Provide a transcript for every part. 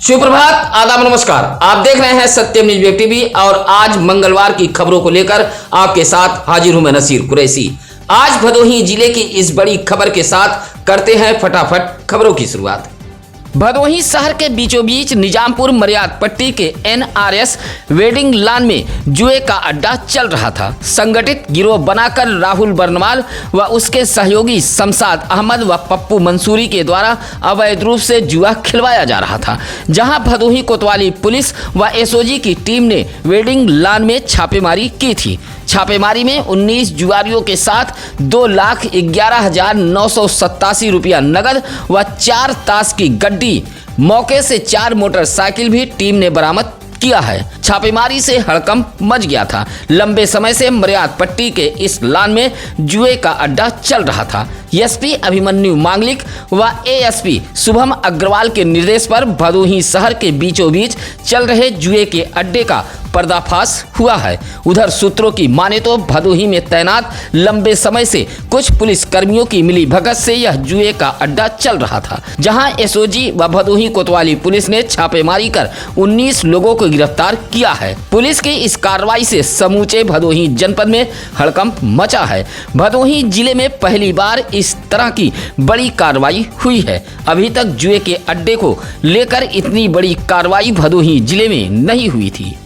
सुप्रभात, आदाब, नमस्कार। आप देख रहे हैं सत्यम न्यूज वेब टीवी और आज मंगलवार की खबरों को लेकर आपके साथ हाजिर हूं मैं नसीर कुरैशी। आज भदोही जिले की इस बड़ी खबर के साथ करते हैं फटाफट खबरों की शुरुआत। भदोही शहर के बीचों बीच निजामपुर मर्याद पट्टी के NRS वेडिंग लॉन में जुए का अड्डा चल रहा था। संगठित गिरोह बनाकर राहुल बर्नवाल व उसके सहयोगी शमशाद अहमद व पप्पू मंसूरी के द्वारा अवैध रूप से जुआ खिलवाया जा रहा था, जहां भदोही कोतवाली पुलिस व SOG की टीम ने वेडिंग लॉन में छापेमारी की थी। छापेमारी में 19 जुआरियों के साथ 2,11,987 रुपया नगद व 4 ताश की गड्डी, मौके से 4 मोटरसाइकिल भी टीम ने बरामद किया है। छापेमारी से हड़कंप मच गया था। लंबे समय से मर्याद पट्टी के इस लॉन में जुए का अड्डा चल रहा था। SP अभिमन्यु मांगलिक व ASP शुभम अग्रवाल के निर्देश पर भदोही शहर के बीचों बीच चल रहे जुए के अड्डे का पर्दाफाश हुआ है। उधर सूत्रों की माने तो भदोही में तैनात लंबे समय से कुछ पुलिस कर्मियों की मिलीभगत से यह जुए का अड्डा चल रहा था, जहां SOG व भदोही कोतवाली पुलिस ने छापेमारी कर 19 लोगों को गिरफ्तार किया है। पुलिस की इस कार्रवाई से समूचे भदोही जनपद में हड़कंप मचा है। भदोही जिले में पहली बार इस तरह की बड़ी कार्रवाई हुई है। अभी तक जुए के अड्डे को लेकर इतनी बड़ी कार्रवाई भदोही जिले में नहीं हुई थी।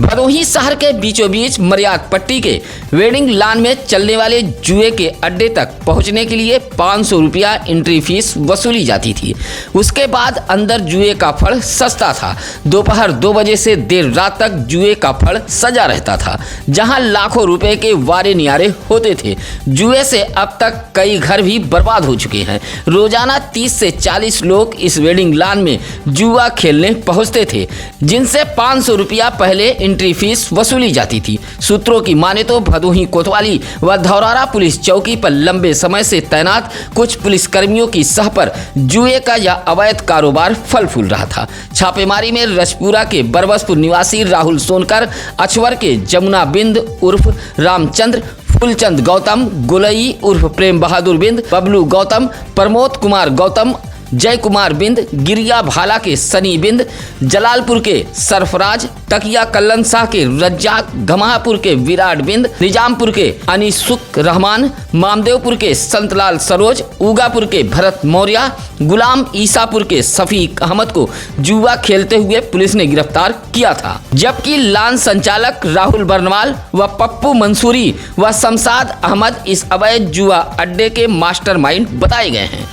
भदोही शहर के बीचों बीच मर्याद पट्टी के वेडिंग लॉन में चलने वाले जुए के अड्डे तक पहुंचने के लिए 500 रुपया एंट्री फीस वसूली जाती थी। उसके बाद अंदर जुए का फड़ सस्ता था। दोपहर 2 बजे से देर रात तक जुए का फड़ सजा रहता था, जहां लाखों रुपए के वारे नियारे होते थे। जुए से अब तक कई घर भी बर्बाद हो चुके हैं। रोजाना 30 से 40 लोग इस वेडिंग लॉन में जुआ खेलने पहुंचते थे, जिनसे 500 रुपया पहले एंट्री फीस वसूली जाती थी। सूत्रों की माने तो भदोही कोतवाली व धौरारा पुलिस चौकी पर लंबे समय से तैनात कुछ पुलिस कर्मियों की सह पर जुए का यह अवैध कारोबार फल फूल रहा था। छापेमारी में रजपुरा के बरबसपुर निवासी राहुल सोनकर, अछवर के जमुना बिंद उर्फ रामचंद्र, फूलचंद गौतम, गुलई उर्फ प्रेम बहादुर बिंद, बबलू गौतम, प्रमोद कुमार गौतम, जय कुमार बिंद, गिरिया भाला के सनी बिंद, जलालपुर के सरफराज, तकिया कल्लन शाह के रज्जाक, घमापुर के विराट बिंद, निजामपुर के अनिसुक रहमान, मामदेवपुर के संतलाल सरोज, उगापुर के भरत मौर्य, गुलाम ईसापुर के शफीक अहमद को जुआ खेलते हुए पुलिस ने गिरफ्तार किया था। जबकि लॉन संचालक राहुल बर्नवाल व पप्पू मंसूरी व शमशाद अहमद इस अवैध जुआ अड्डे के मास्टरमाइंड बताए गए हैं।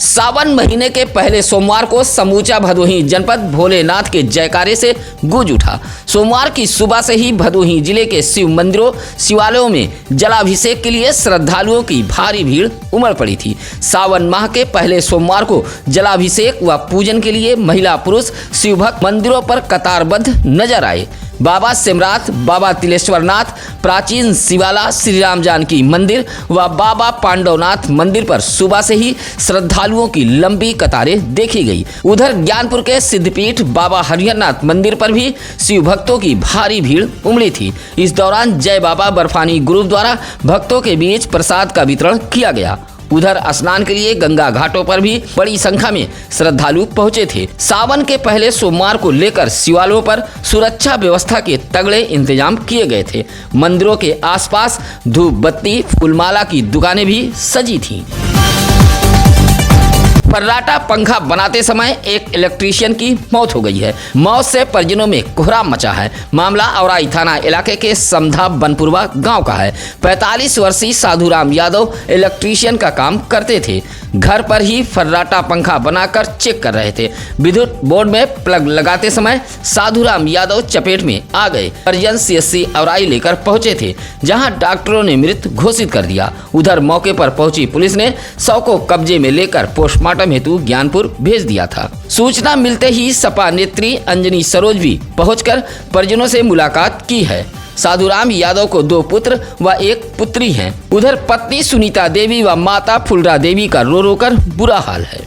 सावन महीने के पहले सोमवार को समूचा भदोही जनपद भोलेनाथ के जयकारे से गूंज उठा। सोमवार की सुबह से ही भदोही जिले के शिव मंदिरों शिवालयों में जलाभिषेक के लिए श्रद्धालुओं की भारी भीड़ उमड़ पड़ी थी। सावन माह के पहले सोमवार को जलाभिषेक व पूजन के लिए महिला पुरुष शिवभक्त मंदिरों पर कतारबद्ध नजर आए। बाबा सिमरात, बाबा तिलेश्वरनाथ, प्राचीन शिवाला श्री राम जानकी मंदिर व बाबा पांडवनाथ मंदिर पर सुबह से ही श्रद्धालुओं की लंबी कतारें देखी गई। उधर ज्ञानपुर के सिद्धपीठ बाबा हरिहरनाथ मंदिर पर भी शिव भक्तों की भारी भीड़ उमड़ी थी। इस दौरान जय बाबा बर्फानी ग्रुप द्वारा भक्तों के बीच प्रसाद का वितरण किया गया। उधर स्नान के लिए गंगा घाटों पर भी बड़ी संख्या में श्रद्धालु पहुंचे थे। सावन के पहले सोमवार को लेकर शिवालयों पर सुरक्षा व्यवस्था के तगड़े इंतजाम किए गए थे। मंदिरों के आसपास धूप बत्ती फूलमाला की दुकानें भी सजी थीं। फर्राटा पंखा बनाते समय एक इलेक्ट्रीशियन की मौत हो गई है। मौत से परिजनों में कोहराम मचा है। मामला औराई थाना इलाके के समधा बनपुरवा गांव का है। 45 वर्षीय साधुराम यादव इलेक्ट्रीशियन का काम करते थे। घर पर ही फर्राटा पंखा बनाकर चेक कर रहे थे। विद्युत बोर्ड में प्लग लगाते समय साधुराम यादव चपेट में आ गए। परिजन CSC औराई लेकर पहुंचे थे, जहां डॉक्टरों ने मृत घोषित कर दिया। उधर मौके पर पहुंची पुलिस ने शव को कब्जे में लेकर पोस्टमार्टम हेतु ज्ञानपुर भेज दिया था। सूचना मिलते ही सपा नेत्री अंजनी सरोज भी पहुंचकर परिजनों से मुलाकात की है। साधुराम यादव को 2 पुत्र व 1 पुत्री हैं। उधर पत्नी सुनीता देवी व माता फुलरा देवी का रो रो कर बुरा हाल है।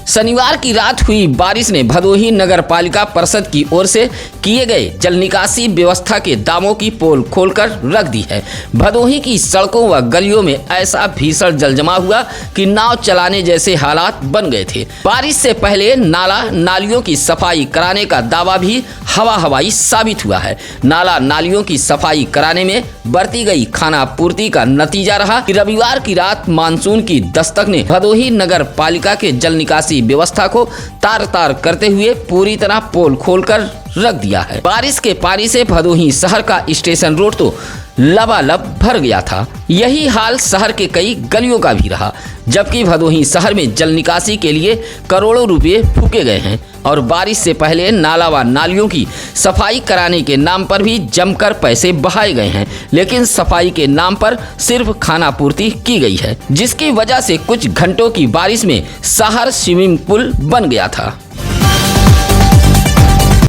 शनिवार की रात हुई बारिश ने भदोही नगर पालिका परिषद की ओर से किए गए जल निकासी व्यवस्था के दामों की पोल खोलकर रख दी है। भदोही की सड़कों व गलियों में ऐसा भीषण जल जमा हुआ कि नाव चलाने जैसे हालात बन गए थे। बारिश से पहले नाला नालियों की सफाई कराने का दावा भी हवाई साबित हुआ है। नाला नालियों की सफाई कराने में बरती गई खानापूर्ति का नतीजा रहा कि रविवार की रात मानसून की दस्तक ने भदोही नगर पालिका के जल निकासी व्यवस्था को तार करते हुए पूरी तरह पोल खोलकर रख दिया है। बारिश के पानी से भदोही शहर का स्टेशन रोड तो लबालब भर गया था। यही हाल शहर के कई गलियों का भी रहा, जबकि भदोही शहर में जल निकासी के लिए करोड़ों रुपए फूके गए हैं और बारिश से पहले नाला व नालियों की सफाई कराने के नाम पर भी जमकर पैसे बहाए गए हैं, लेकिन सफाई के नाम पर सिर्फ खानापूर्ति की गई है, जिसकी वजह से कुछ घंटों की बारिश में शहर स्विमिंग पूल बन गया था।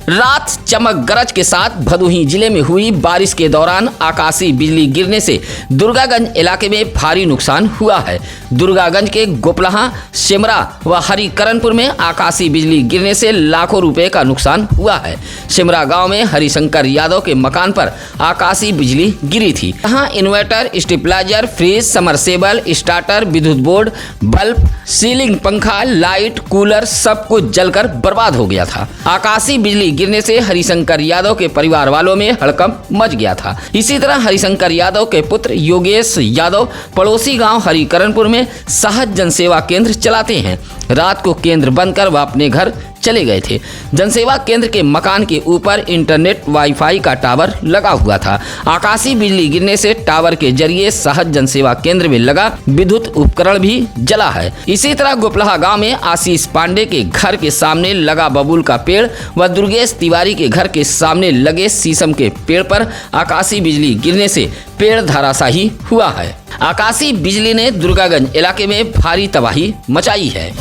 रात चमक गरज के साथ भदोही जिले में हुई बारिश के दौरान आकाशीय बिजली गिरने से दुर्गागंज इलाके में भारी नुकसान हुआ है। दुर्गागंज के गोपलहा, सिमरा व हरिकरणपुर में आकाशीय बिजली गिरने से लाखों रुपए का नुकसान हुआ है। सिमरा गांव में हरिशंकर यादव के मकान पर आकाशीय बिजली गिरी थी। यहाँ inverter, stabiliser, fridge, submersible, starter, विद्युत बोर्ड, बल्ब, सीलिंग पंखा, लाइट, कूलर सब कुछ जलकर बर्बाद हो गया था। आकाशीय बिजली गिरने से हरिशंकर यादव के परिवार वालों में हड़कंप मच गया था। इसी तरह हरिशंकर यादव के पुत्र योगेश यादव पड़ोसी गांव हरिकरणपुर में सहज जनसेवा केंद्र चलाते हैं। रात को केंद्र बंद कर वह अपने घर चले गए थे। जनसेवा केंद्र के मकान के ऊपर इंटरनेट वाईफाई का टावर लगा हुआ था। आकाशीय बिजली गिरने से टावर के जरिए सहज जनसेवा केंद्र में लगा विद्युत उपकरण भी जला है। इसी तरह गोपलहा गांव में आशीष पांडे के घर के सामने लगा बबूल का पेड़ व दुर्गेश तिवारी के घर के सामने लगे शीशम के पेड़ पर आकाशीय बिजली गिरने से पेड़ धराशायी हुआ है। आकाशीय बिजली ने दुर्गागंज इलाके में भारी तबाही मचाई है।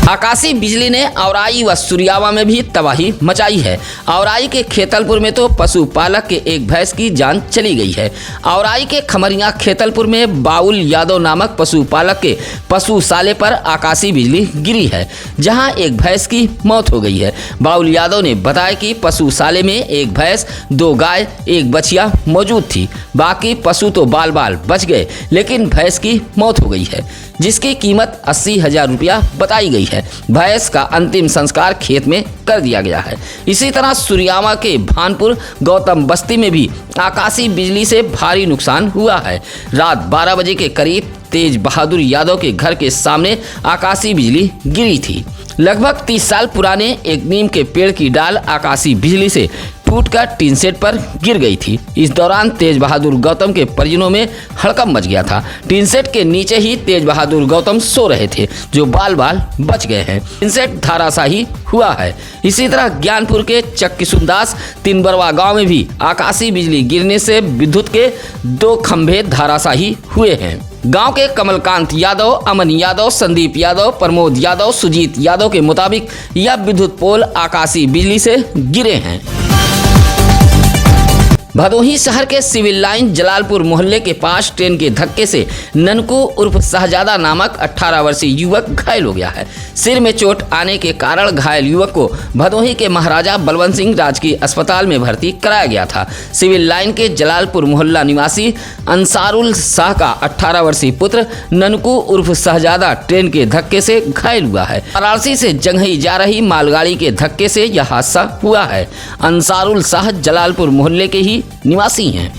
आकाशीय बिजली ने औराई व सुरियावा में भी तबाही मचाई है। औराई के खेतलपुर में तो पशुपालक के एक भैंस की जान चली गई है। औराई के खमरिया खेतलपुर में बाउल यादव नामक पशुपालक के पशुशाले पर आकाशीय बिजली गिरी है, जहां एक भैंस की मौत हो गई है। बाउल यादव ने बताया कि पशुशाले में एक भैंस, 2 गाय, 1 बछिया मौजूद थी। बाकी पशु तो बाल बच गए, लेकिन भैंस की मौत हो गई है, जिसकी कीमत 80,000 रुपया बताई गई है। भैंस का अंतिम संस्कार खेत में कर दिया गया है। इसी तरह सुरियावा के भानपुर गौतम बस्ती में भी आकाशीय बिजली से भारी नुकसान हुआ है। रात 12 बजे के करीब तेज बहादुर यादव के घर के सामने आकाशीय बिजली गिरी थी। लगभग 30 साल पुराने एक नीम के पेड़ की डाल आकाशीय बिजली से टूटकर टीन सेट पर गिर गई थी। इस दौरान तेज बहादुर गौतम के परिजनों में हड़कंप मच गया था। टीन सेट के नीचे ही तेज बहादुर गौतम सो रहे थे, जो बाल बच गए हैं। टीन सेट धराशायी हुआ है। इसी तरह ज्ञानपुर के चक्कीसुंदास तिनबरवा गांव में भी आकाशीय बिजली गिरने से विद्युत के 2 खंभे धराशायी हुए हैं। गांव के कमलकांत यादव, अमन यादव, संदीप यादव, प्रमोद यादव, सुजीत यादव के मुताबिक यह विद्युत पोल आकाशीय बिजली से गिरे हैं। भदोही शहर के सिविल लाइन जलालपुर मोहल्ले के पास ट्रेन के धक्के से ननकू उर्फ शहजादा नामक 18 वर्षीय युवक घायल हो गया है। सिर में चोट आने के कारण घायल युवक को भदोही के महाराजा बलवंत सिंह राजकीय अस्पताल में भर्ती कराया गया था। सिविल लाइन के जलालपुर मोहल्ला निवासी अंसारुल शाह का 18 वर्षीय पुत्र ननकू उर्फ शहजादा ट्रेन के धक्के से घायल हुआ है। वाराणसी से जंघई जा रही मालगाड़ी के धक्के से यह हादसा हुआ है। अंसारुल शाह जलालपुर मोहल्ले के ही निवासी हैं।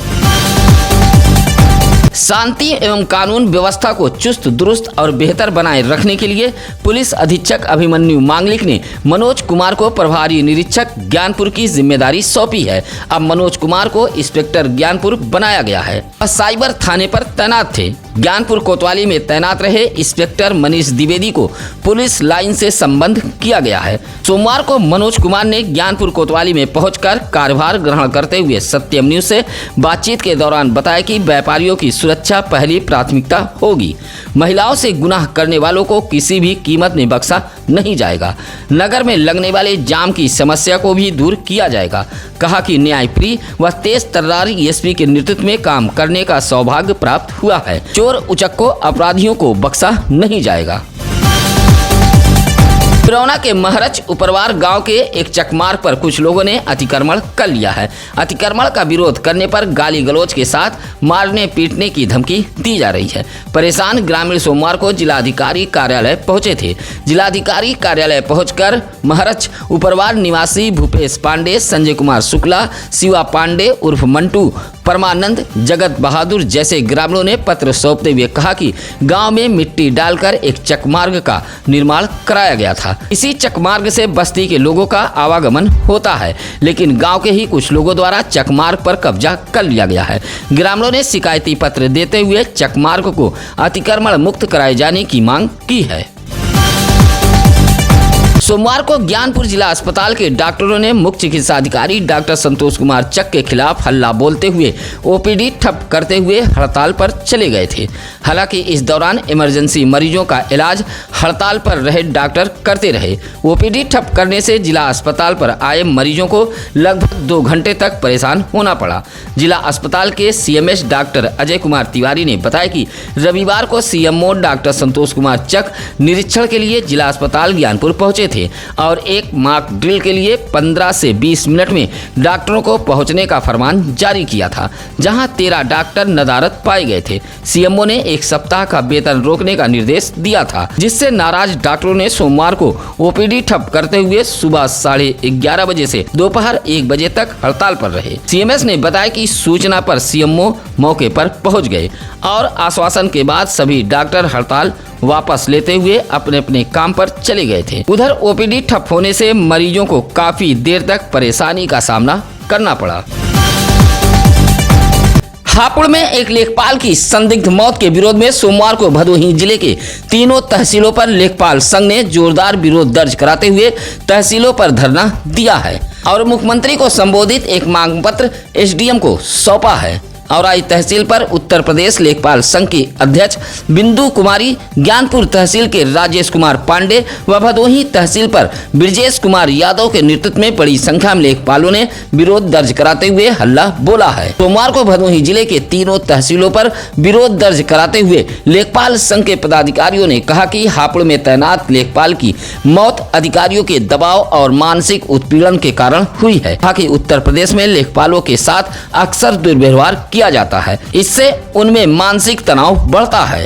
शांति एवं कानून व्यवस्था को चुस्त दुरुस्त और बेहतर बनाए रखने के लिए पुलिस अधीक्षक अभिमन्यु मांगलिक ने मनोज कुमार को प्रभारी निरीक्षक ज्ञानपुर की जिम्मेदारी सौंपी है। अब मनोज कुमार को इंस्पेक्टर ज्ञानपुर बनाया गया है। साइबर थाने पर तैनात थे। ज्ञानपुर कोतवाली में तैनात रहे इंस्पेक्टर मनीष द्विवेदी को पुलिस लाइन से संबंध किया गया है। सोमवार को मनोज कुमार ने ज्ञानपुर कोतवाली में पहुंचकर कार्यभार ग्रहण करते हुए सत्यम न्यूज से बातचीत के दौरान बताया कि व्यापारियों की सुरक्षा पहली प्राथमिकता होगी। महिलाओं से गुनाह करने वालों को किसी भी कीमत में बख्शा नहीं जाएगा। नगर में लगने वाले जाम की समस्या को भी दूर किया जाएगा। कहा कि न्यायप्रिय व तेज तर्रार एसपी के नेतृत्व में काम करने का सौभाग्य प्राप्त हुआ है। चोर उचक्कों अपराधियों को बख्शा नहीं जाएगा। फिरौना के महरच उपरवार गांव के एक चकमार्ग पर कुछ लोगों ने अतिक्रमण कर लिया है। अतिक्रमण का विरोध करने पर गाली गलौज के साथ मारने पीटने की धमकी दी जा रही है। परेशान ग्रामीण सोमवार को जिलाधिकारी कार्यालय पहुंचे थे। जिलाधिकारी कार्यालय पहुंचकर महरच उपरवार निवासी भूपेश पांडे, संजय कुमार शुक्ला, शिवा पांडे उर्फ मंटू, परमानंद, जगत बहादुर जैसे ग्रामीणों ने पत्र सौंपते हुए कहा कि गांव में मिट्टी डालकर एक चकमार्ग का निर्माण कराया गया था। इसी चकमार्ग से बस्ती के लोगों का आवागमन होता है, लेकिन गांव के ही कुछ लोगों द्वारा चकमार्ग पर कब्जा कर लिया गया है। ग्रामीणों ने शिकायती पत्र देते हुए चकमार्ग को अतिक्रमण मुक्त कराए जाने की मांग की है। सोमवार को ज्ञानपुर जिला अस्पताल के डॉक्टरों ने मुख्य चिकित्सा अधिकारी डॉक्टर संतोष कुमार चक के खिलाफ हल्ला बोलते हुए ओपीडी ठप करते हुए हड़ताल पर चले गए थे। हालांकि इस दौरान इमरजेंसी मरीजों का इलाज हड़ताल पर रहे डॉक्टर करते रहे। ओपीडी ठप करने से जिला अस्पताल पर आए मरीजों को लगभग 2 घंटे तक परेशान होना पड़ा। जिला अस्पताल के सीएमएस डॉक्टर अजय कुमार तिवारी ने बताया कि रविवार को सीएमओ डॉक्टर संतोष कुमार चक निरीक्षण के लिए जिला अस्पताल ज्ञानपुर पहुंचे थे और एक मॉक ड्रिल के लिए 15 से 20 मिनट में डॉक्टरों को पहुंचने का फरमान जारी किया था, जहां 13 डॉक्टर नदारद पाए गए थे। सीएमओ ने 1 सप्ताह का वेतन रोकने का निर्देश दिया था, जिससे नाराज डॉक्टरों ने सोमवार को ओपीडी ठप करते हुए सुबह 11:30 बजे से दोपहर 1 बजे तक हड़ताल पर रहे। सीएमएस ने बताया कि सूचना पर सीएमओ मौके पर पहुंच गए और आश्वासन के बाद सभी डॉक्टर हड़ताल वापस लेते हुए अपने अपने काम पर चले गए थे। उधर ओपीडी ठप होने से मरीजों को काफी देर तक परेशानी का सामना करना पड़ा। हापुड़ में एक लेखपाल की संदिग्ध मौत के विरोध में सोमवार को भदोही जिले के तीनों तहसीलों पर लेखपाल संघ ने जोरदार विरोध दर्ज कराते हुए तहसीलों पर धरना दिया है और मुख्यमंत्री को संबोधित एक मांग पत्र एसडीएम को सौंपा है। औराई तहसील पर उत्तर प्रदेश लेखपाल संघ की अध्यक्ष बिंदु कुमारी, ज्ञानपुर तहसील के राजेश कुमार पांडे व भदोही तहसील पर ब्रजेश कुमार यादव के नेतृत्व में बड़ी संख्या में लेखपालों ने विरोध दर्ज कराते हुए हल्ला बोला है। सोमवार को भदोही जिले के तीनों तहसीलों पर विरोध दर्ज कराते हुए लेखपाल संघ के पदाधिकारियों ने कहा कि हापुड़ में तैनात लेखपाल की मौत अधिकारियों के दबाव और मानसिक उत्पीड़न के कारण हुई है। कहा कि उत्तर प्रदेश में लेखपालों के साथ अक्सर दुर्व्यवहार किया जाता है, इससे उनमें मानसिक तनाव बढ़ता है।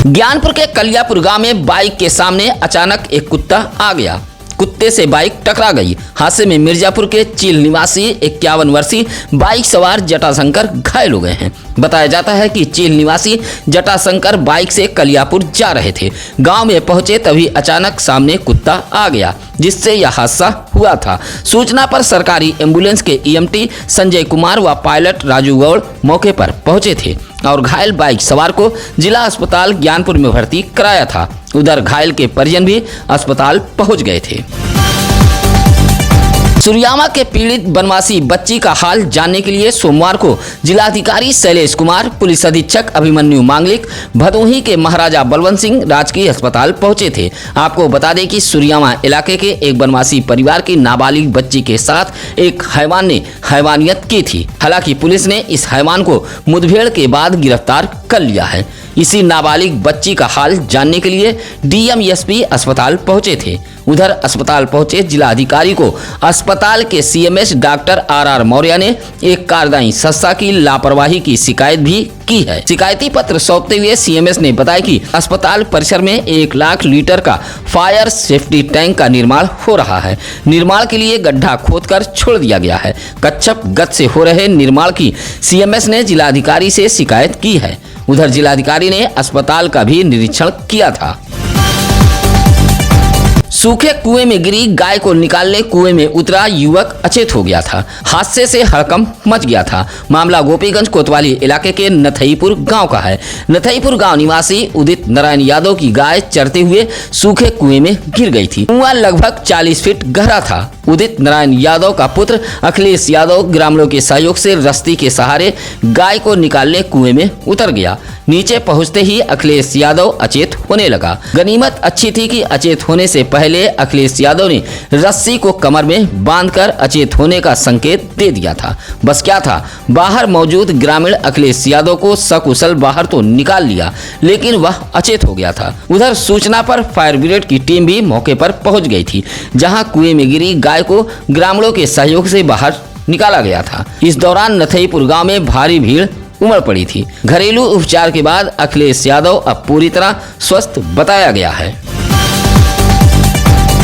ज्ञानपुर के कलियापुर गांव में बाइक के सामने अचानक एक कुत्ता आ गया। कुत्ते से बाइक टकरा गई। हादसे में मिर्जापुर के चील निवासी 51 वर्षीय बाइक सवार जटाशंकर घायल हो गए हैं। बताया जाता है कि चील निवासी जटाशंकर बाइक से कलियापुर जा रहे थे। गांव में पहुंचे तभी अचानक सामने कुत्ता आ गया, जिससे यह हादसा हुआ था। सूचना पर सरकारी एम्बुलेंस के ईएमटी संजय कुमार व पायलट राजू गौड़ मौके पर पहुंचे थे और घायल बाइक सवार को जिला अस्पताल ज्ञानपुर में भर्ती कराया था। उधर घायल के परिजन भी अस्पताल पहुंच गए थे। सुरयामा के पीड़ित बनवासी बच्ची का हाल जानने के लिए सोमवार को जिलाधिकारी शैलेश कुमार, पुलिस अधीक्षक अभिमन्यु मांगलिक, भदोही के महाराजा बलवंत सिंह राजकीय अस्पताल पहुंचे थे। आपको बता दें कि सुरयामा इलाके के एक बनवासी परिवार की नाबालिग बच्ची के साथ एक हैवान ने हैवानियत की थी। हालांकि पुलिस ने इस हैवान को मुठभेड़ के बाद गिरफ्तार कर लिया है। इसी नाबालिग बच्ची का हाल जानने के लिए डीएम एसपी अस्पताल पहुंचे थे। उधर अस्पताल पहुंचे जिलाधिकारी को अस्पताल के सीएमएस डॉक्टर आर मौर्य ने एक कार्यदायी संस्था की लापरवाही की शिकायत भी की है। शिकायती पत्र सौंपते हुए सीएमएस ने बताया कि अस्पताल परिसर में 1 लाख लीटर का फायर सेफ्टी टैंक का निर्माण हो रहा है। निर्माण के लिए गड्ढा खोदकर छोड़ दिया गया है। कच्छप गति से हो रहे निर्माण की सीएमएस ने जिलाधिकारी से शिकायत की है। उधर जिलाधिकारी ने अस्पताल का भी निरीक्षण किया था। सूखे कुएं में गिरी गाय को निकालने कुएं में उतरा युवक अचेत हो गया था। हादसे से हड़कंप मच गया था। मामला गोपीगंज कोतवाली इलाके के नथईपुर गांव का है। नथईपुर गांव निवासी उदित नारायण यादव की गाय चरते हुए सूखे कुएं में गिर गई थी। कुआं लगभग 40 फीट गहरा था। उदित नारायण यादव का पुत्र अखिलेश यादव ग्रामीणों के सहयोग से रस्सी के सहारे गाय को निकालने कुएं में उतर गया। नीचे पहुंचते ही अखिलेश यादव अचेत होने लगा। गनीमत अच्छी थी कि अचेत होने से पहले अखिलेश यादव ने रस्सी को कमर में बांधकर अचेत होने का संकेत दे दिया था। बस क्या था, बाहर मौजूद ग्रामीण अखिलेश यादव को सकुशल बाहर तो निकाल लिया, लेकिन वह अचेत हो गया था। उधर सूचना पर फायर ब्रिगेड की टीम भी मौके पर पहुंच गई थी, जहां कुएं में गिरी गाय को ग्रामीणों के सहयोग से बाहर निकाला गया था। इस दौरान नथईपुर गांव में भारी भीड़ उमड़ पड़ी थी। घरेलू उपचार के बाद अखिलेश यादव अब पूरी तरह स्वस्थ बताया गया है।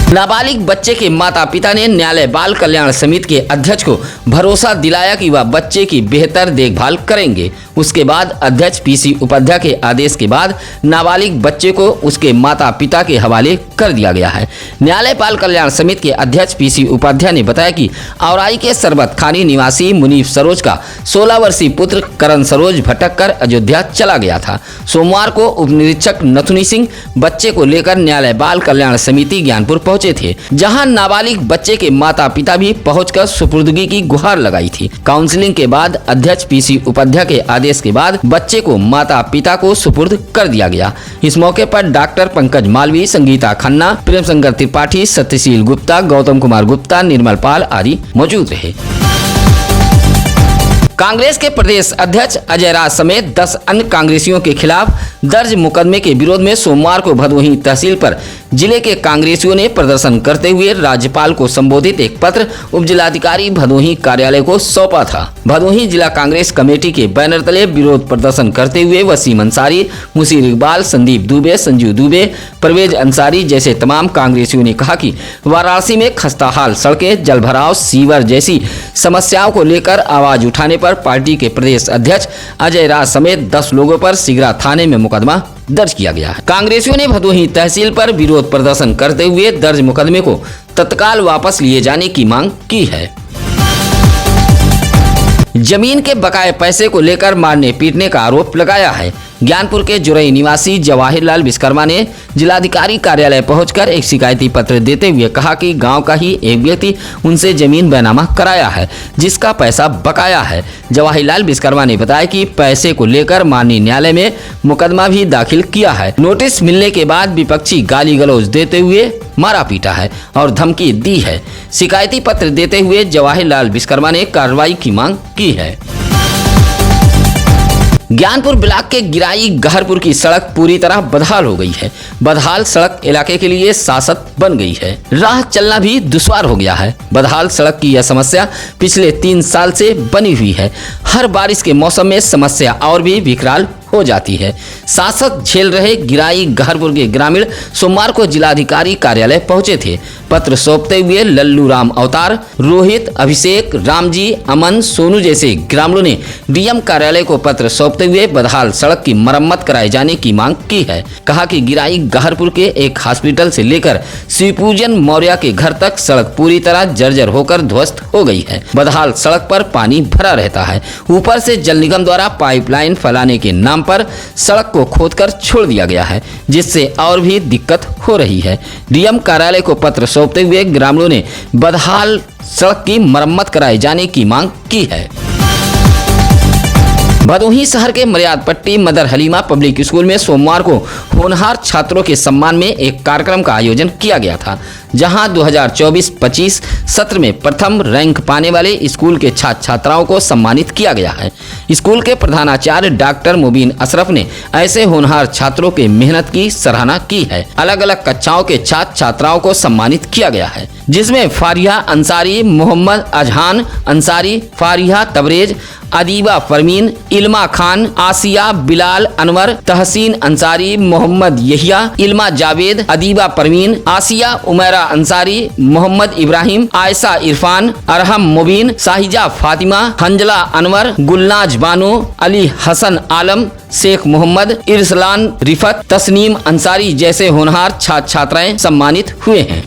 नाबालिग बच्चे के माता पिता ने न्यायालय बाल कल्याण समिति के अध्यक्ष को भरोसा दिलाया कि वह बच्चे की बेहतर देखभाल करेंगे। उसके बाद अध्यक्ष पीसी उपाध्याय के आदेश के बाद नाबालिग बच्चे को उसके माता पिता के हवाले कर दिया गया है। न्यायालय बाल कल्याण समिति के अध्यक्ष पीसी उपाध्याय ने बताया कि औराई के सरबत खानी निवासी मुनीफ सरोज का 16 वर्षीय पुत्र करण सरोज भटक कर अयोध्या चला गया था। सोमवार को उप निरीक्षक नथुनी सिंह बच्चे को लेकर न्यायालय बाल कल्याण समिति ज्ञानपुर पहुंचे थे, जहां नाबालिग बच्चे के माता पिता भी पहुंचकर सुपुर्दगी की गुहार लगाई थी। काउंसलिंग के बाद अध्यक्ष पीसी उपाध्याय के आदेश के बाद बच्चे को माता पिता को सुपुर्द कर दिया गया। इस मौके पर डॉक्टर पंकज मालवी, संगीता खन्ना, प्रेम शंकर त्रिपाठी, सत्यशील गुप्ता, गौतम कुमार गुप्ता, निर्मल पाल आदि मौजूद रहे। कांग्रेस के प्रदेश अध्यक्ष अजय राज समेत 10 अन्य कांग्रेसियों के खिलाफ दर्ज मुकदमे के विरोध में सोमवार को भदोही तहसील पर जिले के कांग्रेसियों ने प्रदर्शन करते हुए राज्यपाल को संबोधित एक पत्र उपजिलाधिकारी भदोही कार्यालय को सौंपा था। भदोही जिला कांग्रेस कमेटी के बैनर तले विरोध प्रदर्शन करते हुए वसीम अंसारी, मुशीर इकबाल, संदीप दुबे, संजीव दुबे, परवेज अंसारी जैसे तमाम कांग्रेसियों ने कहा कि वाराणसी में खस्ताहाल सड़कें, जलभराव, सीवर जैसी समस्याओं को लेकर आवाज उठाने पर पार्टी के प्रदेश अध्यक्ष अजय राज समेत 10 लोगों पर सिगरा थाने में मुकदमा दर्ज किया गया है। कांग्रेसियों ने भदोही तहसील पर विरोध प्रदर्शन करते हुए दर्ज मुकदमे को तत्काल वापस लिए जाने की मांग की है। जमीन के बकाये पैसे को लेकर मारने पीटने का आरोप लगाया है। ज्ञानपुर के जुरई निवासी जवाहिरलाल विश्वकर्मा ने जिलाधिकारी कार्यालय पहुंचकर एक शिकायती पत्र देते हुए कहा कि गांव का ही एक व्यक्ति उनसे जमीन बैनामा कराया है, जिसका पैसा बकाया है। जवाहिरलाल विश्वकर्मा ने बताया कि पैसे को लेकर माननीय न्यायालय में मुकदमा भी दाखिल किया है। नोटिस मिलने के बाद विपक्षी गाली गलौज देते हुए मारा पीटा है और धमकी दी है। शिकायती पत्र देते हुए जवाहिरलाल विश्वकर्मा ने कार्रवाई की मांग की है। ज्ञानपुर ब्लॉक के गिराई गहरपुर की सड़क पूरी तरह बदहाल हो गई है। बदहाल सड़क इलाके के लिए शासक बन गई है। राह चलना भी दुश्वार हो गया है। बदहाल सड़क की यह समस्या पिछले 3 साल से बनी हुई है। हर बारिश के मौसम में समस्या और भी विकराल हो जाती है। शासक झेल रहे गिराई गहरपुर के ग्रामीण सोमवार को जिलाधिकारी कार्यालय पहुंचे थे। पत्र सौंपते हुए लल्लू राम अवतार, रोहित, अभिषेक, रामजी, अमन, सोनू जैसे ग्रामीणों ने डीएम कार्यालय को पत्र सौंपते हुए बदहाल सड़क की मरम्मत कराए जाने की मांग की है। कहा कि गिराई गहरपुर के एक हॉस्पिटल से लेकर शिवपूजन मौर्य के घर तक सड़क पूरी तरह जर्जर होकर ध्वस्त हो गई है। बदहाल सड़क पर पानी भरा रहता है। ऊपर से जल निगम द्वारा पाइपलाइन फैलाने के नाम पर सड़क को खोदकर छोड़ दिया गया है, जिससे और भी दिक्कत हो रही है। डीएम कार्यालय को पत्र सौंपते हुए ग्रामीणों ने बदहाल सड़क की मरम्मत कराए जाने की मांग की है। भदोही शहर के मर्याद पट्टी मदर हलीमा पब्लिक स्कूल में सोमवार को होनहार छात्रों के सम्मान में एक कार्यक्रम का आयोजन किया गया था, जहां 2024-25 सत्र में प्रथम रैंक पाने वाले स्कूल के छात्र छात्राओं को सम्मानित किया गया है। स्कूल के प्रधानाचार्य डॉक्टर मुबीन अशरफ ने ऐसे होनहार छात्रों के मेहनत की सराहना की है। अलग अलग कक्षाओं के छात्र छात्राओं को सम्मानित किया गया है, जिसमें फारिहा अंसारी, मोहम्मद अजहान अंसारी, फारिहा तबरेज, अदीबा फरमीन, इल्मा खान, आसिया, बिलाल अनवर, तहसीन अंसारी, मोहम्मद यहिया, इल्मा जावेद, अदीबा परवीन, आसिया उमैरा अंसारी, मोहम्मद इब्राहिम, आयशा इरफान, अरहम मुबीन, साहिजा फातिमा, हंजला अनवर, गुलनाज बानो, अली हसन आलम, शेख मोहम्मद, इरसलान रिफत, तस्नीम अंसारी जैसे होनहार छात्र छात्राएं सम्मानित हुए हैं।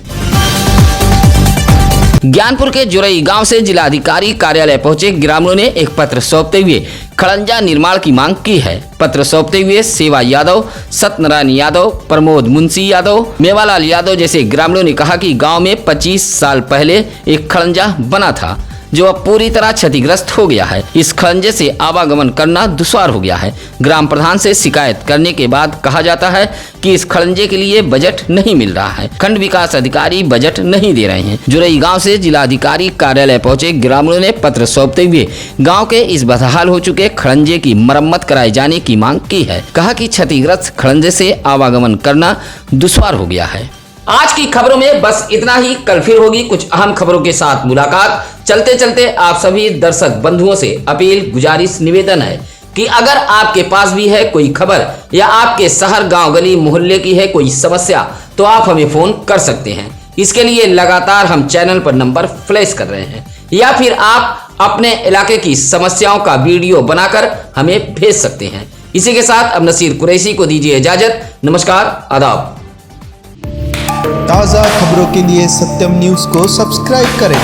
ज्ञानपुर के जुरई गांव से जिलाधिकारी कार्यालय पहुंचे ग्रामीणों ने एक पत्र सौंपते हुए खड़ंजा निर्माण की मांग की है। पत्र सौंपते हुए सेवा यादव, सत्यनारायण यादव, प्रमोद मुंशी यादव, मेवालाल यादव जैसे ग्रामीणों ने कहा कि गांव में 25 साल पहले एक खड़ंजा बना था, जो अब पूरी तरह क्षतिग्रस्त हो गया है। इस खड़ंजे से आवागमन करना दुश्वार हो गया है। ग्राम प्रधान से शिकायत करने के बाद कहा जाता है कि इस खड़ंजे के लिए बजट नहीं मिल रहा है। खंड विकास अधिकारी बजट नहीं दे रहे हैं। जुरई गांव से जिलाधिकारी कार्यालय पहुंचे ग्रामीणों ने पत्र सौंपते हुए गांव के इस बदहाल हो चुके खड़ंजे की मरम्मत कराए जाने की मांग की है। कहा कि क्षतिग्रस्त खड़ंजे से आवागमन करना दुश्वार हो गया है। आज की खबरों में बस इतना ही। कल फिर होगी कुछ अहम खबरों के साथ मुलाकात। चलते चलते आप सभी दर्शक बंधुओं से अपील, गुजारिश, निवेदन है कि अगर आपके पास भी है कोई खबर या आपके शहर, गांव, गली, मोहल्ले की है कोई समस्या तो आप हमें फोन कर सकते हैं। इसके लिए लगातार हम चैनल पर नंबर फ्लैश कर रहे हैं, या फिर आप अपने इलाके की समस्याओं का वीडियो बनाकर हमें भेज सकते हैं। इसी के साथ अब नसीर कुरैशी को दीजिए इजाजत। नमस्कार, आदाब। ताज़ा खबरों के लिए सत्यम न्यूज़ को सब्सक्राइब करें।